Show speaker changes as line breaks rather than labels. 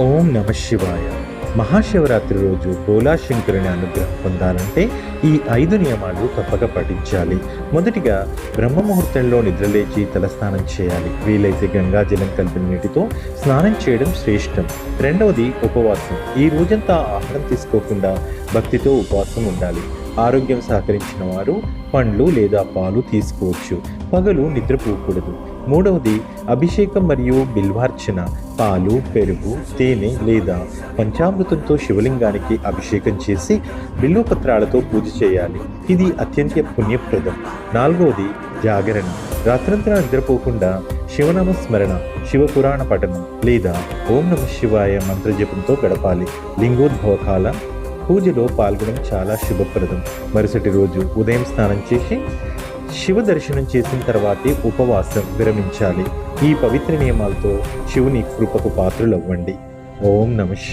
ఓం నమ శివాయ. మహాశివరాత్రి రోజు భోలాశంకరుని అనుగ్రహం పొందాలంటే ఈ 5 నియమాలు తప్పక పాటించాలి. మొదటిగా బ్రహ్మముహూర్తంలో నిద్రలేచి తలస్నానం చేయాలి. వీలైతే గంగాజలం కలిపిన నీటితో స్నానం చేయడం శ్రేష్టం. రెండవది ఉపవాసం. ఈ రోజంతా ఆహారం తీసుకోకుండా భక్తితో ఉపవాసం ఉండాలి. ఆరోగ్యం సహకరించిన వారు పండ్లు లేదా పాలు తీసుకోవచ్చు. పగలు నిద్రపోకూడదు. మూడవది అభిషేకం మరియు బిల్వార్చన. పాలు, పెరుగు, తేనె లేదా పంచామృతంతో శివలింగానికి అభిషేకం చేసి బిల్వపత్రాలతో పూజ చేయాలి. ఇది అత్యంత పుణ్యప్రదం. నాలుగవది జాగరణ. రాత్రంతా నిద్రపోకుండా శివనామ స్మరణ, శివపురాణ పఠనం లేదా ఓం నమ శివాయ మంత్రజపంతో గడపాలి. లింగోద్భవ కాల పూజలో పాల్గొనడం చాలా శుభప్రదం. మరుసటి రోజు ఉదయం స్నానం చేసి శివ దర్శనం చేసిన తర్వాతే ఉపవాసం విరమించాలి. ఈ పవిత్ర నియమాలతో శివుని కృపకు పాత్రులవ్వండి. ఓం నమః.